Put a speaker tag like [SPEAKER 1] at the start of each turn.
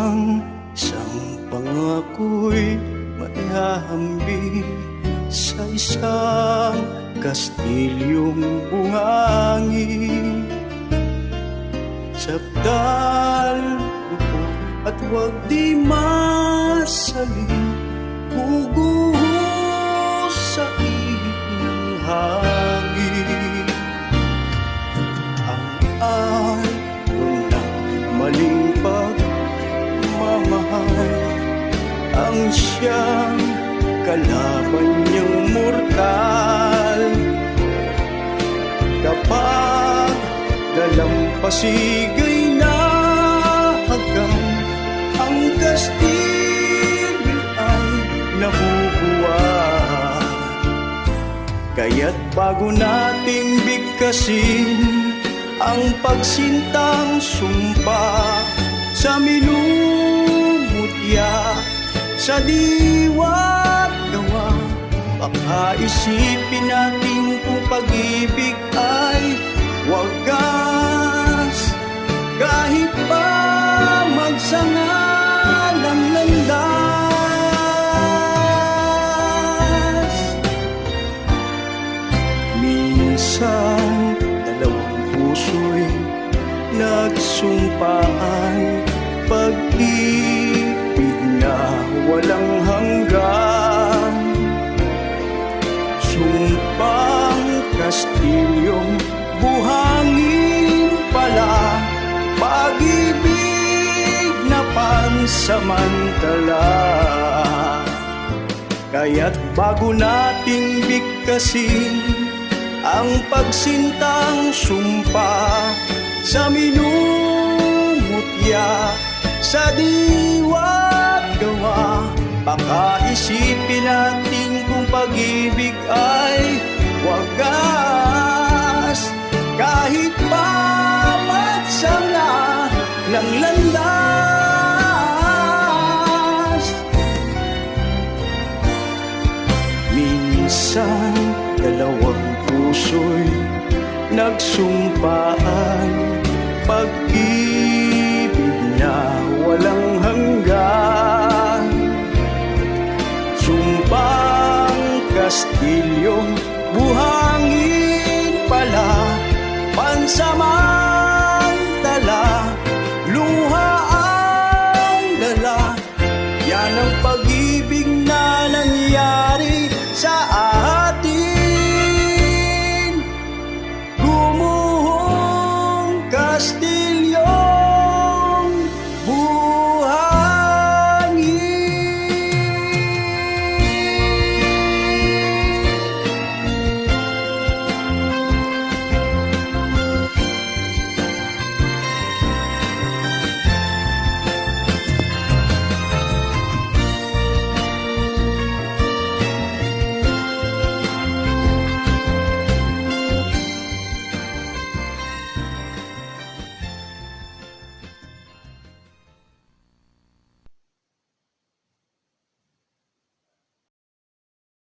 [SPEAKER 1] ang isang pangako'y maihahambing sa isang kastilyong bungangin. Sakdal, lupot at huwag di masaling buguhos sa ng hangin. Ang alon ng maling pagmamahal ang siyang kalaban niyang mortal. Kapag dalampasigay na hanggang ang kastilyo ay nabubuhay. Kaya't bago nating bigkasin ang pagsintang sumpa sa minumutya, sa diwa't gawa, baka isipin natin kung pag-ibig ay wagas. Kahit pa magsanga ng landas, minsan dalawang puso'y nagsumpaan, pag-ibig na walang hanggan. Sumpang kastilyong buhangin pala, pag-ibig na pansamantala. Kaya't bago nating bigkasin ang pagsintang sumpa sa minumutya, sa diwa't gawa, baka isipin natin kung pag-ibig ay wagas. Kahit pa magsanga ng landas, minsan dalawang puso'y nagsumpa